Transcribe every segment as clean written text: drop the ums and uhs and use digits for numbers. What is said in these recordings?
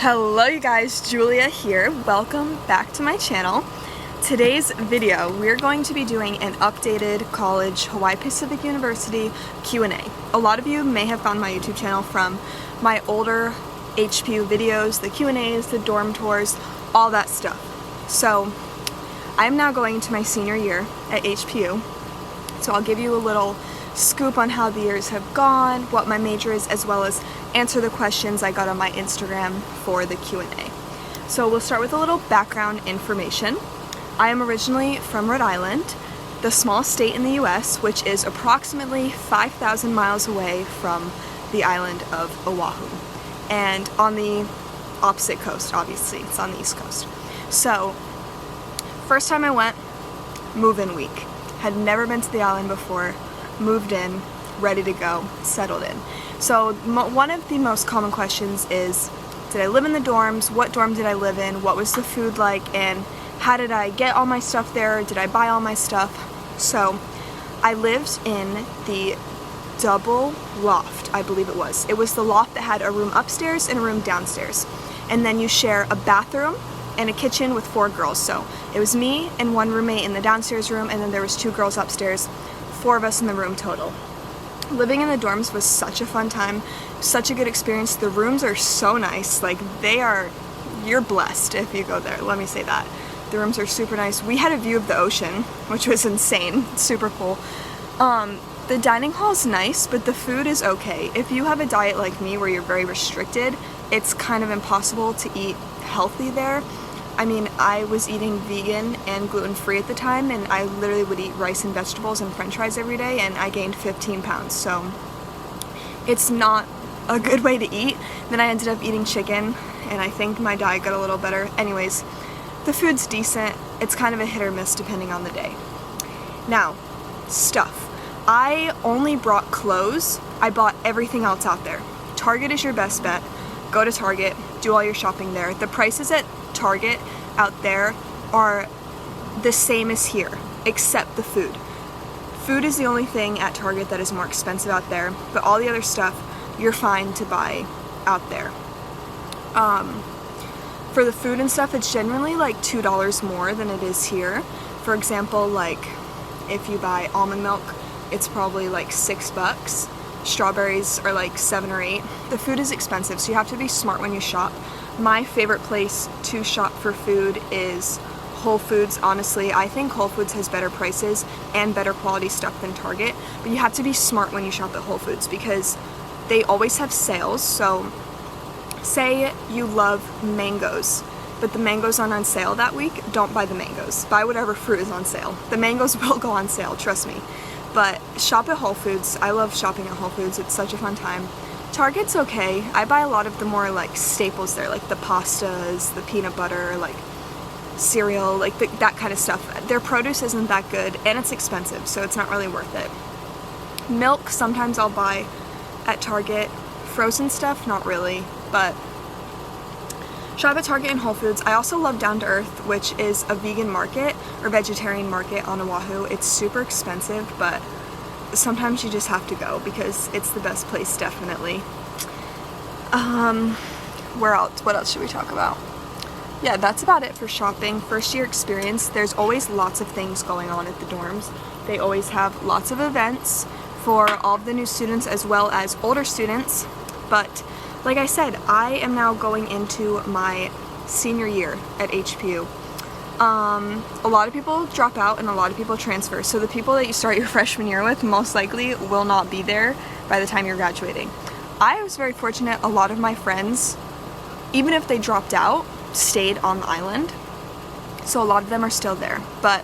Hello you guys, Julia here. Welcome back to my channel. Today's video, we're going to be doing an updated college Hawaii Pacific University Q&A. A lot of you may have found my YouTube channel from my older HPU videos, the Q&As, the dorm tours, all that stuff. So I'm now going into my senior year at HPU, so I'll give you a little scoop on how the years have gone, what my major is, as well as answer the questions I got on my Instagram for the Q&A. So we'll start with a little background information. I am originally from Rhode Island, the smallest state in the US, which is approximately 5,000 miles away from the island of Oahu. And on the opposite coast, obviously, it's on the East Coast. So, first time I went, move-in week. Had never been to the island before, moved in, ready to go, settled in. So one of the most common questions is, did I live in the dorms? What dorm did I live in? What was the food like? And how did I get all my stuff there? Did I buy all my stuff? So I lived in the double loft, I believe it was. It was the loft that had a room upstairs and a room downstairs. And then you share a bathroom and a kitchen with 4 girls. So it was me and one roommate in the downstairs room, and then there was 2 girls upstairs, 4 of us in the room total. Living in the dorms was such a fun time, such a good experience. The rooms are so nice, like you're blessed if you go there, let me say that. The rooms are super nice. We had a view of the ocean, which was insane, super cool. The dining hall is nice, but the food is okay. If you have a diet like me where you're very restricted, it's kind of impossible to eat healthy there. I mean, I was eating vegan and gluten-free at the time, and I literally would eat rice and vegetables and french fries every day, and I gained 15 pounds, so it's not a good way to eat. Then I ended up eating chicken, and I think my diet got a little better. Anyways, the food's decent. It's kind of a hit or miss depending on the day. Now, stuff. I only brought clothes. I bought everything else out there. Target is your best bet. Go to Target, do all your shopping there. The prices at Target out there are the same as here, except the food. Food is the only thing at Target that is more expensive out there, but all the other stuff you're fine to buy out there. For the food and stuff, it's generally like $2 more than it is here. For example, like if you buy almond milk, it's probably like $6. Strawberries are like 7 or 8. The food is expensive, so you have to be smart when you shop. My favorite place to shop for food is Whole Foods. Honestly, I think Whole Foods has better prices and better quality stuff than Target, but you have to be smart when you shop at Whole Foods because they always have sales. So say you love mangoes, but the mangoes aren't on sale that week, don't buy the mangoes. Buy whatever fruit is on sale. The mangoes will go on sale, trust me. But shop at Whole Foods. I love shopping at Whole Foods. It's such a fun time. Target's okay. I buy a lot of the more like staples there, like the pastas, the peanut butter, like cereal, like that kind of stuff. Their produce isn't that good and it's expensive, so it's not really worth it. Milk, sometimes I'll buy at Target. Frozen stuff, not really, but shop at Target and Whole Foods. I also love Down to Earth, which is a vegan market or vegetarian market on Oahu. It's super expensive, but sometimes you just have to go because it's the best place, definitely. Where else? What else should we talk about? Yeah, that's about it for shopping. First year experience, there's always lots of things going on at the dorms. They always have lots of events for all of the new students as well as older students. But like I said, I am now going into my senior year at HPU. A lot of people drop out and a lot of people transfer. So the people that you start your freshman year with most likely will not be there by the time you're graduating. I was very fortunate. A lot of my friends, even if they dropped out, stayed on the island. So a lot of them are still there. But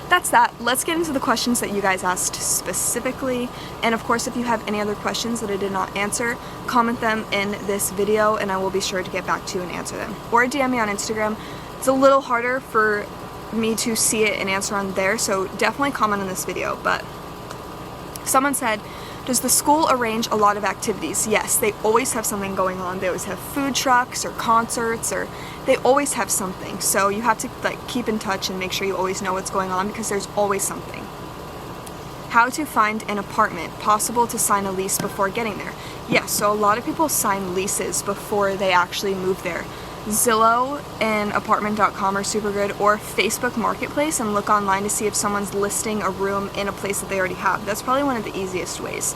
that's that. Let's get into the questions that you guys asked specifically. And of course, if you have any other questions that I did not answer, comment them in this video and I will be sure to get back to you and answer them. Or DM me on Instagram. It's a little harder for me to see it and answer on there, so definitely comment on this video. But someone said, does the school arrange a lot of activities? Yes, they always have something going on. They always have food trucks or concerts, or they always have something. So you have to like keep in touch and make sure you always know what's going on because there's always something. How to find an apartment. Possible to sign a lease before getting there. Yes, so a lot of people sign leases before they actually move there. Zillow and apartment.com are super good, or Facebook Marketplace, and look online to see if someone's listing a room in a place that they already have. That's probably one of the easiest ways,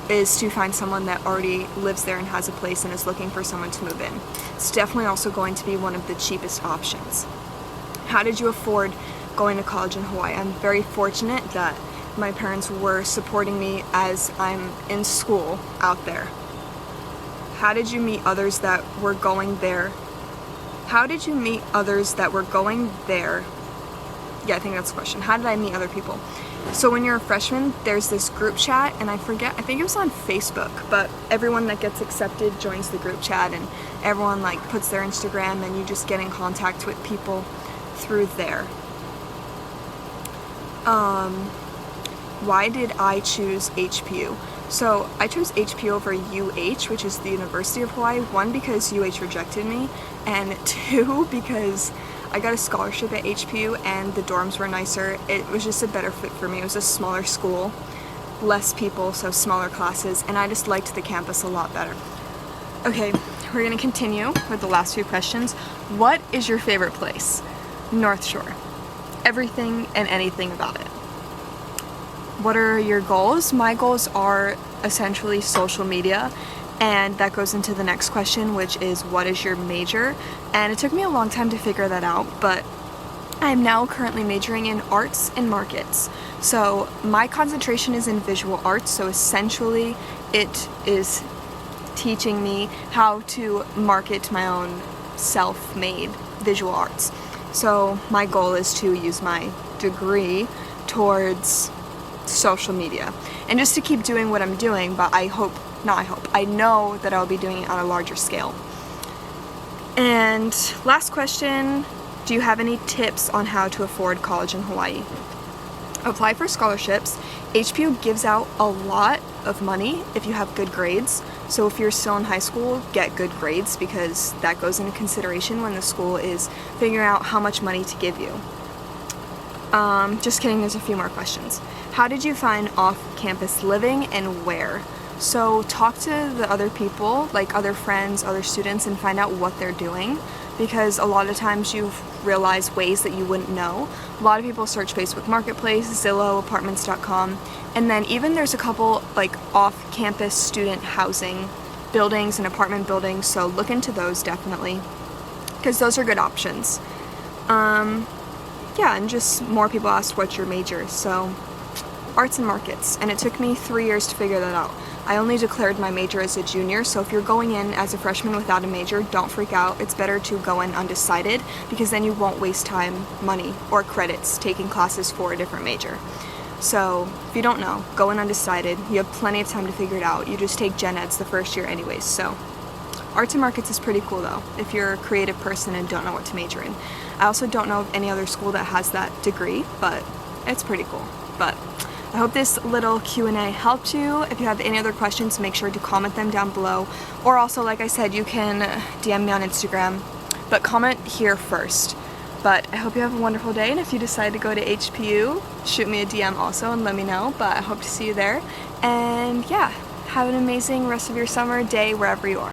is to find someone that already lives there and has a place and is looking for someone to move in. It's definitely also going to be one of the cheapest options. How did you afford going to college in Hawaii? I'm very fortunate that my parents were supporting me as I'm in school out there. How did you meet others that were going there? How did you meet others that were going there? Yeah, I think that's the question. How did I meet other people? So when you're a freshman, there's this group chat, and I think it was on Facebook, but everyone that gets accepted joins the group chat, and everyone like puts their Instagram, and you just get in contact with people through there. Why did I choose HPU? So I chose HPU over UH, which is the University of Hawaii. One, because UH rejected me, and two, because I got a scholarship at HPU and the dorms were nicer. It was just a better fit for me. It was a smaller school, less people, so smaller classes, and I just liked the campus a lot better. Okay, we're gonna continue with the last few questions. What is your favorite place? North Shore. Everything and anything about it. What are your goals? My goals are essentially social media, and that goes into the next question, which is what is your major? And it took me a long time to figure that out, but I'm now currently majoring in arts and markets. So my concentration is in visual arts, so essentially it is teaching me how to market my own self-made visual arts. So my goal is to use my degree towards social media and just to keep doing what I'm doing, but I know that I'll be doing it on a larger scale. And last question, do you have any tips on how to afford college in Hawaii? Apply for scholarships. HPU gives out a lot of money if you have good grades. So if you're still in high school, get good grades, because that goes into consideration when the school is figuring out how much money to give you. Just kidding, there's a few more questions. How did you find off-campus living and where? So talk to the other people, like other friends, other students, and find out what they're doing, because a lot of times you realize ways that you wouldn't know. A lot of people search Facebook Marketplace, Zillow, apartments.com, and then even there's a couple like off-campus student housing buildings and apartment buildings, so look into those definitely, because those are good options. Yeah, and just more people asked what's your major, so arts and markets, and it took me 3 years to figure that out. I only declared my major as a junior, so if you're going in as a freshman without a major, don't freak out. It's better to go in undecided, because then you won't waste time, money, or credits taking classes for a different major. So if you don't know, go in undecided. You have plenty of time to figure it out. You just take gen eds the first year anyways, so arts and markets is pretty cool though, if you're a creative person and don't know what to major in. I also don't know of any other school that has that degree, but it's pretty cool. But I hope this little Q&A helped you. If you have any other questions, make sure to comment them down below. Or also, like I said, you can DM me on Instagram, but comment here first. But I hope you have a wonderful day, and if you decide to go to HPU, shoot me a DM also and let me know, but I hope to see you there. And yeah, have an amazing rest of your summer, day, wherever you are.